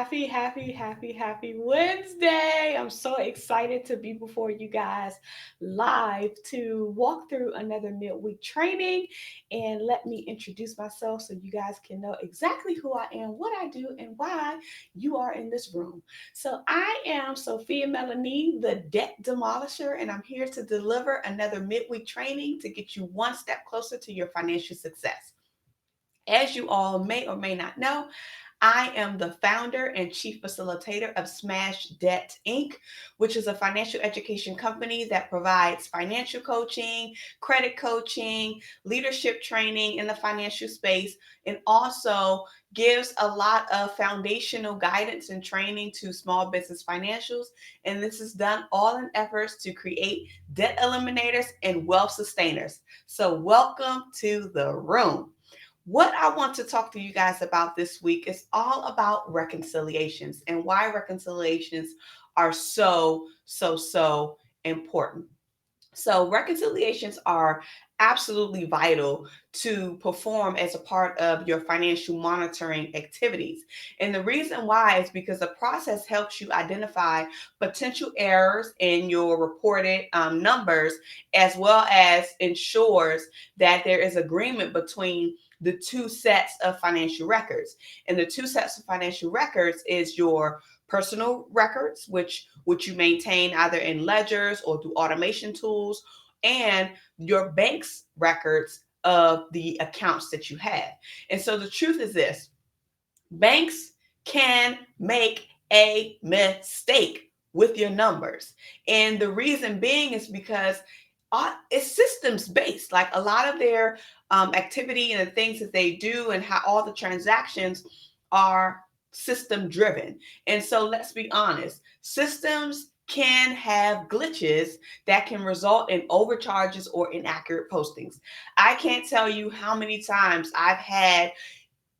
happy Wednesday. I'm so excited to be before you guys live to walk through another midweek training. And let me introduce myself so you guys can know exactly who I am, what I do, and why you are in this room. So, I am Sophia Melonē, the debt demolisher, and I'm here to deliver another midweek training to get you one step closer to your financial success. As you all may or may not know, I am the founder and chief facilitator of Smash Debt Inc., which is a financial education company that provides financial coaching, credit coaching, leadership training in the financial space, and also gives a lot of foundational guidance and training to small business financials. And this is done all in efforts to create debt eliminators and wealth sustainers. So, welcome to the room. What I want to talk to you guys about this week is all about reconciliations and why reconciliations are so important. So, reconciliations are absolutely vital to perform as a part of your financial monitoring activities. And the reason why is because the process helps you identify potential errors in your reported numbers, as well as ensures that there is agreement between the two sets of financial records. And the two sets of financial records is your personal records, which you maintain either in ledgers or through automation tools, and your bank's records of the accounts that you have. And so the truth is this: banks can make a mistake with your numbers. And the reason being is because it's systems based. Like a lot of their activity and the things that they do and how all the transactions are system driven. And so let's be honest, systems can have glitches that can result in overcharges or inaccurate postings. I can't tell you how many times I've had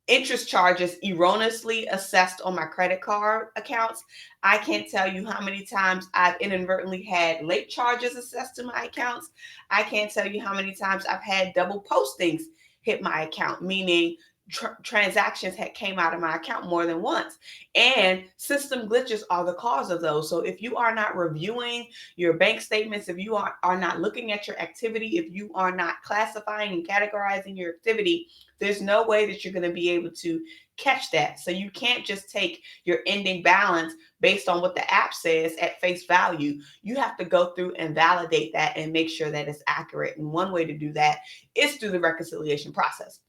interest charges erroneously assessed on my credit card accounts. I can't tell you how many times I've inadvertently had late charges assessed to my accounts. I can't tell you how many times I've had double postings hit my account, meaning transactions had came out of my account more than once. And system glitches are the cause of those. So if you are not reviewing your bank statements, if you are not looking at your activity, if you are not classifying and categorizing your activity, there's no way that you're going to be able to catch that. So you can't just take your ending balance based on what the app says at face value. You have to go through and validate that and make sure that it's accurate. And one way to do that is through the reconciliation process.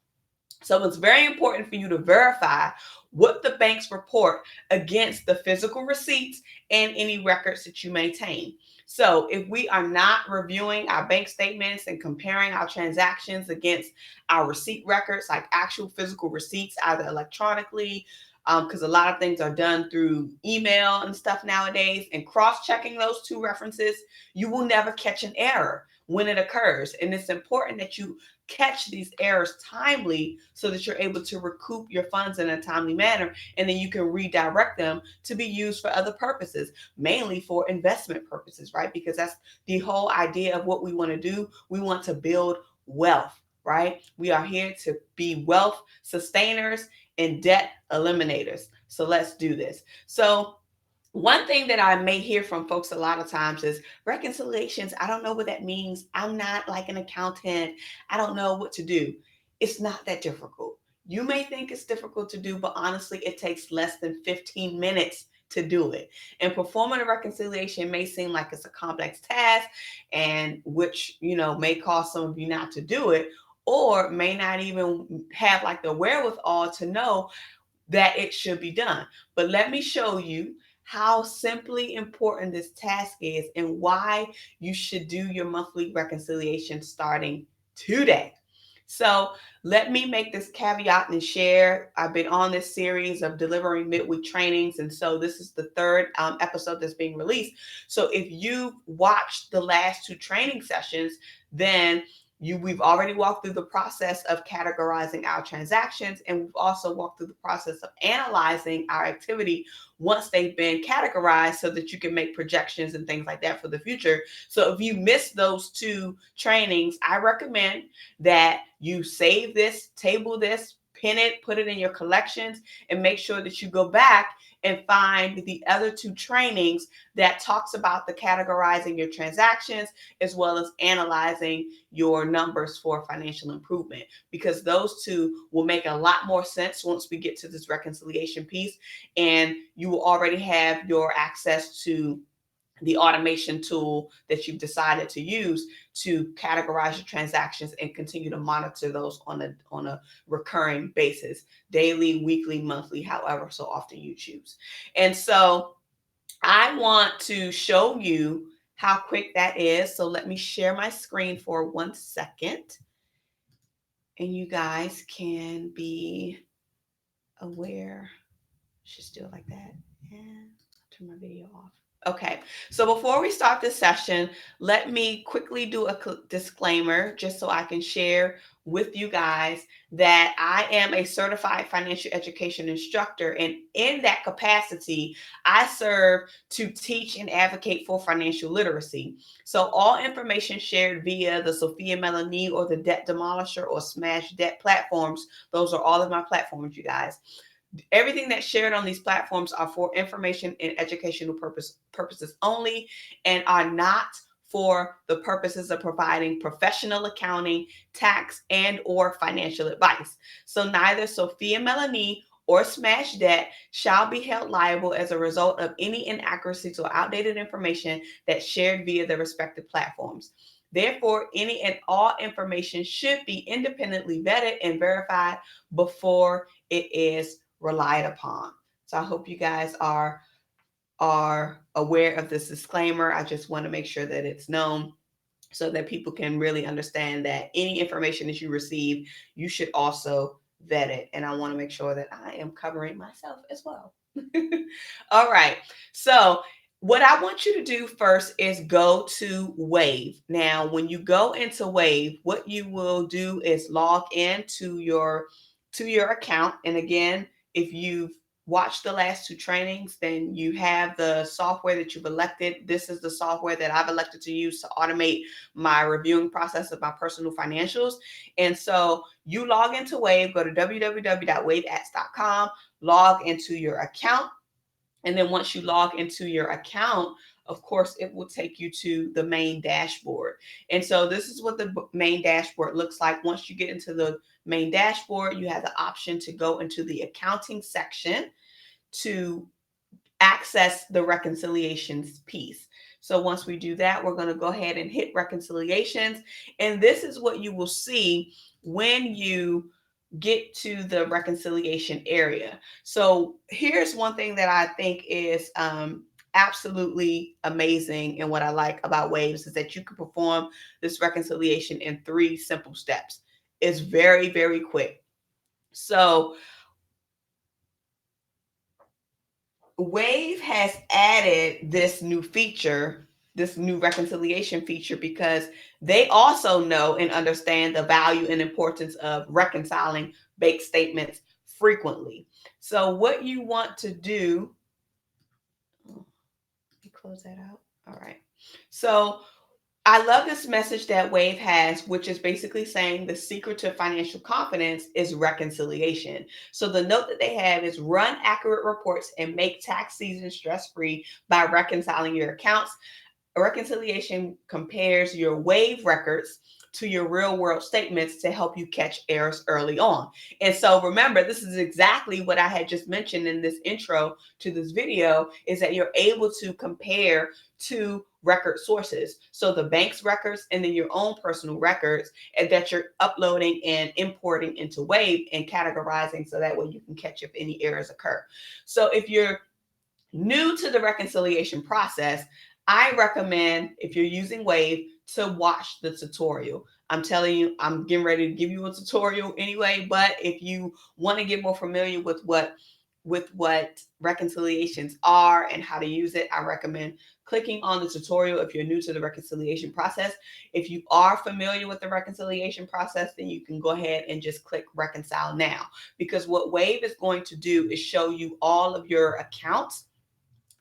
So it's very important for you to verify what the banks report against the physical receipts and any records that you maintain. So if we are not reviewing our bank statements and comparing our transactions against our receipt records, like actual physical receipts, either electronically, because a lot of things are done through email and stuff nowadays, and cross-checking those two references, you will never catch an error when it occurs. And it's important that you catch these errors timely so that you're able to recoup your funds in a timely manner, and then you can redirect them to be used for other purposes, mainly for investment purposes, right? Because that's the whole idea of what we want to do. We want to build wealth, right? We are here to be wealth sustainers and debt eliminators. So let's do this. So one thing that I may hear from folks a lot of times is reconciliations. I don't know what that means. I'm not like an accountant. I don't know what to do. It's not that difficult. You may think it's difficult to do, but honestly, it takes less than 15 minutes to do it. And performing a reconciliation may seem like it's a complex task, and which, may cause some of you not to do it, or may not even have like the wherewithal to know that it should be done. But let me show you how simply important this task is and why you should do your monthly reconciliation starting today. So let me make this caveat and share. I've been on this series of delivering midweek trainings, and so this is the third episode that's being released. So if you've watched the last two training sessions, then we've already walked through the process of categorizing our transactions, and we've also walked through the process of analyzing our activity once they've been categorized so that you can make projections and things like that for the future. So if you missed those two trainings, I recommend that you save this, table this, pin it, put it in your collections, and make sure that you go back and find the other 2 trainings that talks about the categorizing your transactions as well as analyzing your numbers for financial improvement, because those 2 will make a lot more sense once we get to this reconciliation piece, and you will already have your access to the automation tool that you've decided to use to categorize your transactions and continue to monitor those on a recurring basis, daily, weekly, monthly, however so often you choose. And so I want to show you how quick that is. So let me share my screen for 1 second, and you guys can be aware. Just do it like that, and turn my video off. Okay, so before we start this session, let me quickly do a disclaimer just so I can share with you guys that I am a certified financial education instructor, and in that capacity, I serve to teach and advocate for financial literacy. So all information shared via the Sophia Melonē or the Debt Demolisher or Smash Debt platforms, those are all of my platforms, you guys. Everything that's shared on these platforms are for information and educational purposes only, and are not for the purposes of providing professional accounting, tax, and or financial advice. So neither Sophia Melonē or Smash Debt shall be held liable as a result of any inaccuracies or outdated information that's shared via the respective platforms. Therefore, any and all information should be independently vetted and verified before it is relied upon. So I hope you guys are aware of this disclaimer. I just want to make sure that it's known so that people can really understand that any information that you receive, you should also vet it. And I want to make sure that I am covering myself as well. All right. So what I want you to do first is go to Wave. Now, when you go into Wave, what you will do is log in to your account. And again, if you've watched the last 2 trainings, then you have the software that you've elected. This is the software that I've elected to use to automate my reviewing process of my personal financials. And so you log into Wave, go to www.waveapps.com, log into your account. And then once you log into your account, of course, it will take you to the main dashboard. And so this is what the main dashboard looks like. Once you get into the main dashboard, you have the option to go into the accounting section to access the reconciliations piece. So once we do that, we're going to go ahead and hit reconciliations. And this is what you will see when you get to the reconciliation area. So here's one thing that I think is absolutely amazing, and what I like about Waves is that you can perform this reconciliation in 3 simple steps. It's very, very quick. So Wave has added this new feature, this new reconciliation feature, because they also know and understand the value and importance of reconciling bank statements frequently. So what you want to do, let me close that out. All right. So I love this message that Wave has, which is basically saying the secret to financial confidence is reconciliation. So the note that they have is run accurate reports and make tax season stress-free by reconciling your accounts. Reconciliation compares your Wave records to your real world statements to help you catch errors early on. And so remember, this is exactly what I had just mentioned in this intro to this video, is that you're able to compare 2 record sources. So the bank's records and then your own personal records, and that you're uploading and importing into Wave and categorizing so that way you can catch if any errors occur. So if you're new to the reconciliation process, I recommend, if you're using Wave, to watch the tutorial. I'm telling you, I'm getting ready to give you a tutorial anyway, but if you want to get more familiar with what reconciliations are and how to use it, I recommend clicking on the tutorial if you're new to the reconciliation process. If you are familiar with the reconciliation process, then you can go ahead and just click Reconcile now, because what Wave is going to do is show you all of your accounts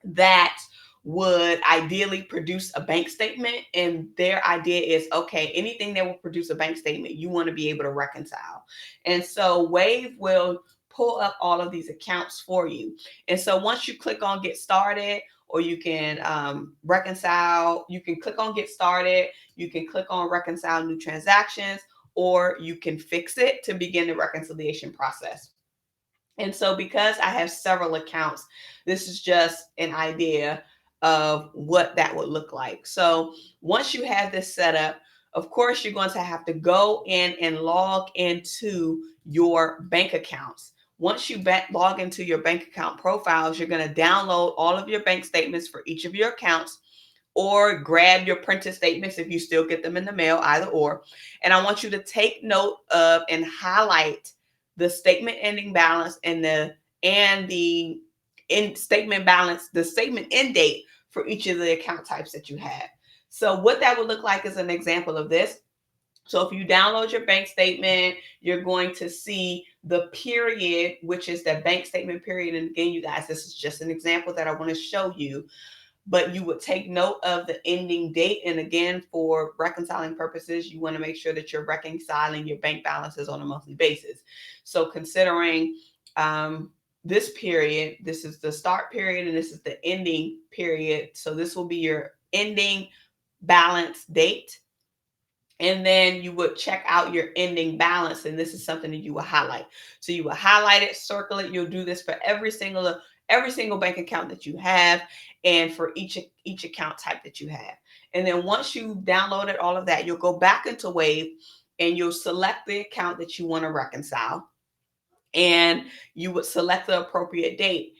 that would ideally produce a bank statement, and their idea is, okay, anything that will produce a bank statement, you want to be able to reconcile. And so Wave will pull up all of these accounts for you. And so once you click on get started, or you can reconcile, you can click on get started, you can click on reconcile new transactions, or you can fix it to begin the reconciliation process. And so because I have several accounts, this is just an idea of what that would look like. So once you have this set up, of course, you're going to have to go in and log into your bank accounts. Once you log into your bank account profiles, you're going to download all of your bank statements for each of your accounts, or grab your printed statements if you still get them in the mail, either or. And I want you to take note of and highlight the statement ending balance and the in statement balance, the statement end date for each of the account types that you have. So what that would look like is an example of this. So if you download your bank statement, you're going to see the period, which is the bank statement period. And again, you guys, this is just an example that I want to show you, but you would take note of the ending date. And again, for reconciling purposes, you want to make sure that you're reconciling your bank balances on a monthly basis. So considering this period, this is the start period and this is the ending period. So this will be your ending balance date. And then you would check out your ending balance. And this is something that you will highlight. So you will highlight it, circle it. You'll do this for every single bank account that you have, and for each account type that you have. And then once you downloaded all of that, you'll go back into Wave and you'll select the account that you want to reconcile. And you would select the appropriate date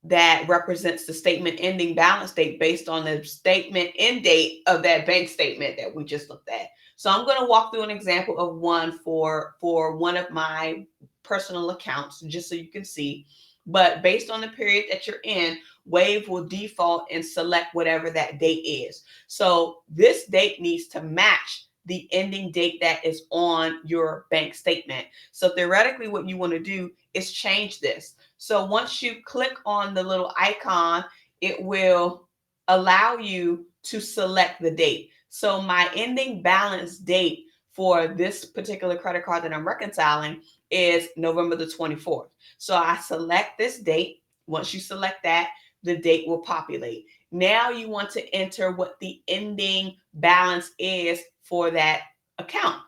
that represents the statement ending balance date based on the statement end date of that bank statement that we just looked at. So I'm going to walk through an example of one for one of my personal accounts, just so you can see. But based on the period that you're in, Wave will default and select whatever that date is. So this date needs to match the ending date that is on your bank statement. So theoretically, what you want to do is change this. So once you click on the little icon, it will allow you to select the date. So my ending balance date for this particular credit card that I'm reconciling is November the 24th. So I select this date. Once you select that, the date will populate. Now you want to enter what the ending balance is for that account.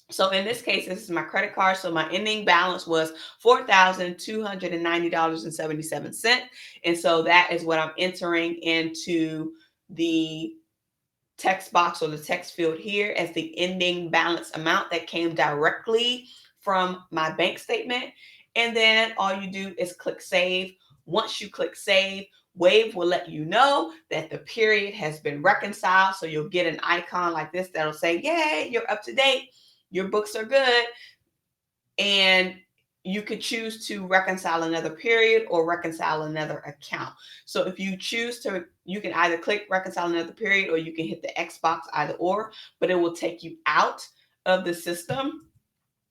So in this case, this is my credit card. So my ending balance was $4,290.77. And so that is what I'm entering into the text box or the text field here as the ending balance amount that came directly from my bank statement. And then all you do is click save. Once you click save, Wave will let you know that the period has been reconciled. So you'll get an icon like this that'll say, yay, you're up to date. Your books are good. And you could choose to reconcile another period or reconcile another account. So if you choose to, you can either click reconcile another period or you can hit the X box, either or, but it will take you out of the system.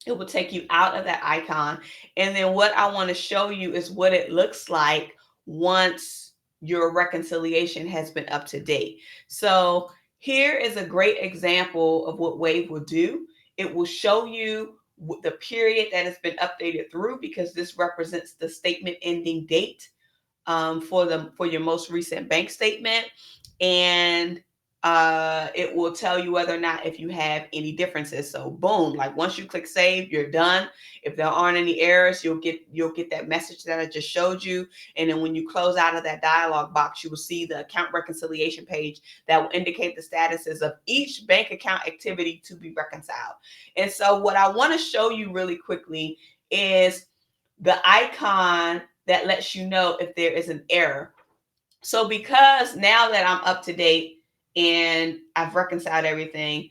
It will take you out of that icon. And then what I want to show you is what it looks like once your reconciliation has been up to date. So here is a great example of what Wave will do. It will show you the period that has been updated through, because this represents the statement ending date for your most recent bank statement. And it will tell you whether or not if you have any differences. So boom, like once you click save, you're done. If there aren't any errors, you'll get that message that I just showed you. And then when you close out of that dialog box, you will see the account reconciliation page that will indicate the statuses of each bank account activity to be reconciled. And so what I want to show you really quickly is the icon that lets you know if there is an error. So because now that I'm up to date and I've reconciled everything,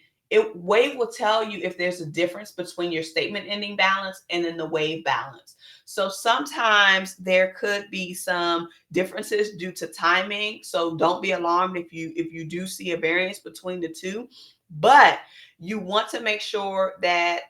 Wave will tell you if there's a difference between your statement ending balance and then the Wave balance. So sometimes there could be some differences due to timing. So don't be alarmed if you do see a variance between the two, but you want to make sure that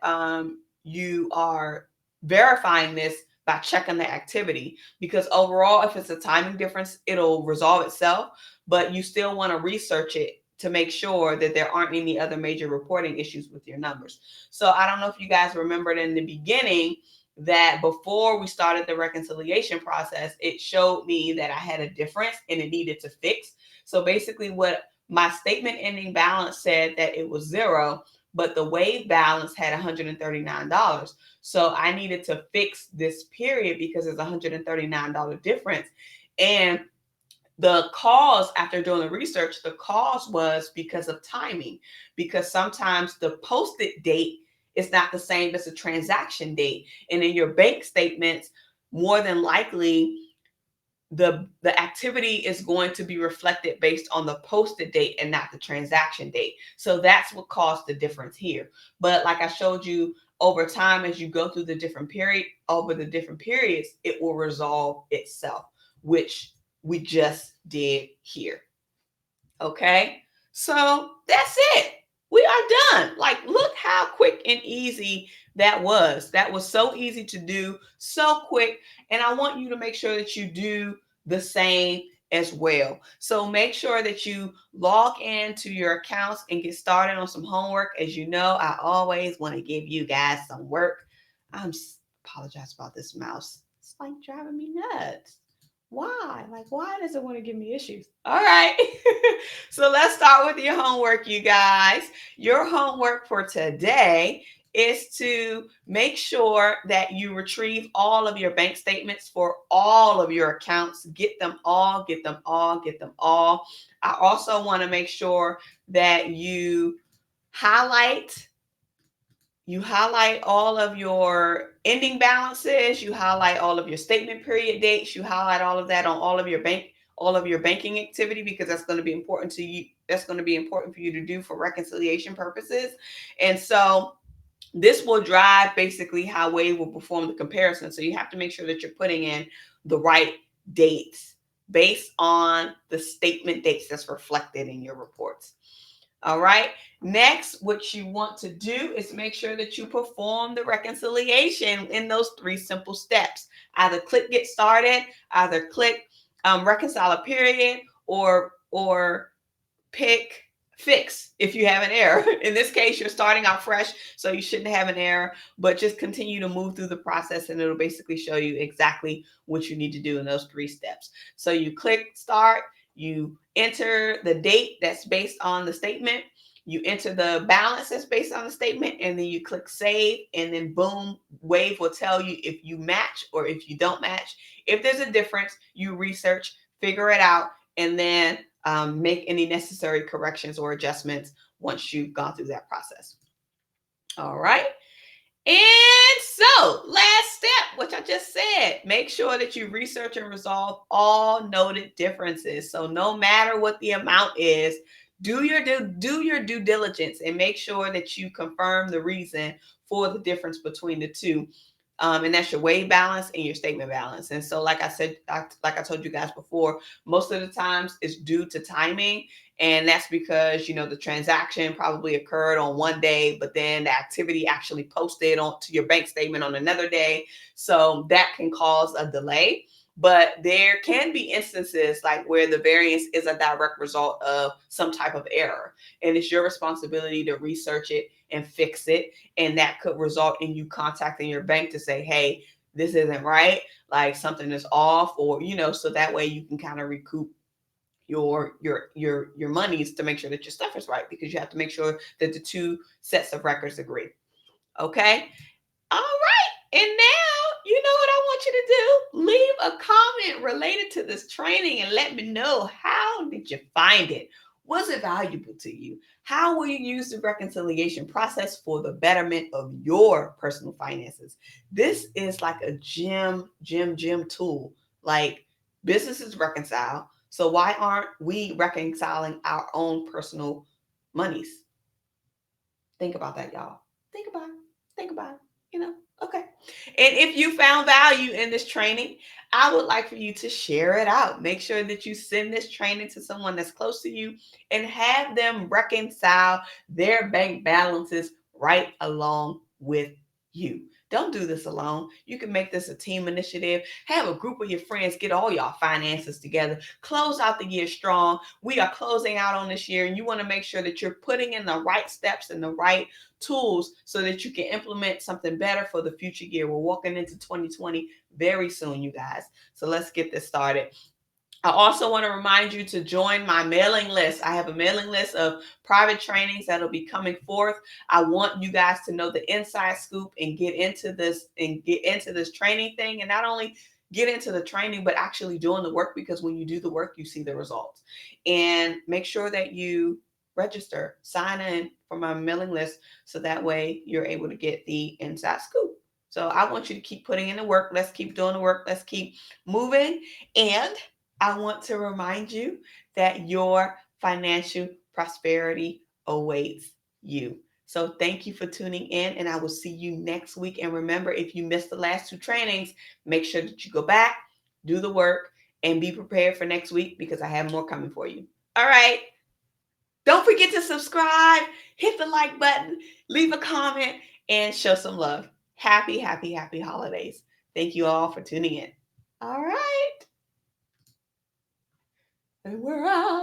you are verifying this by checking the activity, because overall, if it's a timing difference, it'll resolve itself, but you still want to research it to make sure that there aren't any other major reporting issues with your numbers. So I don't know if you guys remembered in the beginning that before we started the reconciliation process, it showed me that I had a difference and it needed to fix. So basically, what my statement ending balance said that it was zero, but the wave balance had $139. So I needed to fix this period because there's a $139 difference. And the cause, after doing the research, the cause was because of timing, because sometimes the posted date is not the same as the transaction date. And in your bank statements, more than likely, the activity is going to be reflected based on the posted date and not the transaction date. So that's what caused the difference here. But like I showed you, over time, as you go through the different periods, it will resolve itself, which we just did here. Okay, so that's it. We are done. Like, look how quick and easy that was. That was so easy to do, so quick. And I want you to make sure that you do the same as well. So make sure that you log into your accounts and get started on some homework. As you know, I always want to give you guys some work. I'm apologize about this mouse. It's like driving me nuts. Why? Like, why does it want to give me issues? All right. So let's start with your homework, you guys. Your homework for today is to make sure that you retrieve all of your bank statements for all of your accounts. Get them all, get them all, get them all. I also want to make sure that highlight you highlight all of your ending balances, you highlight all of your statement period dates, you highlight all of that on all of your banking activity, because that's going to be important to you. That's going to be important for you to do for reconciliation purposes. And so this will drive basically how Wave will perform the comparison. So you have to make sure that you're putting in the right dates based on the statement dates that's reflected in your reports. All right. Next, what you want to do is make sure that you perform the reconciliation in those 3 simple steps. Either click get started, either click reconcile a period, or pick fix if you have an error. In this case, you're starting out fresh, so you shouldn't have an error, but just continue to move through the process and it'll basically show you exactly what you need to do in those 3 steps. So you click start, you enter the date that's based on the statement, you enter the balance that's based on the statement, and then you click save, and then boom, Wave will tell you if you match or if you don't match. If there's a difference, you research, figure it out, and then make any necessary corrections or adjustments once you've gone through that process. All right. And so, last step, which I just said, make sure that you research and resolve all noted differences. So, no matter what the amount is, do your due diligence and make sure that you confirm the reason for the difference between the two. And that's your wave balance and your statement balance. And so, like I said, like I told you guys before, most of the times it's due to timing. And that's because, the transaction probably occurred on one day, but then the activity actually posted onto your bank statement on another day. So that can cause a delay. But there can be instances like where the variance is a direct result of some type of error. And it's your responsibility to research it and fix it. And that could result in you contacting your bank to say, hey, this isn't right. Like something is off, or, so that way you can kind of recoup your monies to make sure that your stuff is right, because you have to make sure that the 2 sets of records agree. Okay. All right. And now, you know what I want you to do? Leave a comment related to this training and let me know, how did you find it? Was it valuable to you? How will you use the reconciliation process for the betterment of your personal finances? This is like a gym tool. Like, businesses reconcile. So why aren't we reconciling our own personal monies? Think about that, y'all. Think about it. Think about it. Okay. And if you found value in this training, I would like for you to share it out. Make sure that you send this training to someone that's close to you and have them reconcile their bank balances right along with you. Don't do this alone. You can make this a team initiative. Have a group of your friends, get all y'all finances together. Close out the year strong. We are closing out on this year, and you want to make sure that you're putting in the right steps and the right tools so that you can implement something better for the future year. We're walking into 2020 very soon, you guys. So let's get this started. I also want to remind you to join my mailing list. I have a mailing list of private trainings that'll be coming forth. I want you guys to know the inside scoop and get into this training thing, and not only get into the training but actually doing the work, because when you do the work you see the results. And make sure that you register, sign in for my mailing list, so that way you're able to get the inside scoop. So I want you to keep putting in the work. Let's keep doing the work. Let's keep moving. And I want to remind you that your financial prosperity awaits you. So thank you for tuning in, and I will see you next week. And remember, if you missed the last two trainings, make sure that you go back, do the work, and be prepared for next week, because I have more coming for you. All right. Don't forget to subscribe, hit the like button, leave a comment, and show some love. Happy, happy, happy holidays. Thank you all for tuning in. All right. And we're out.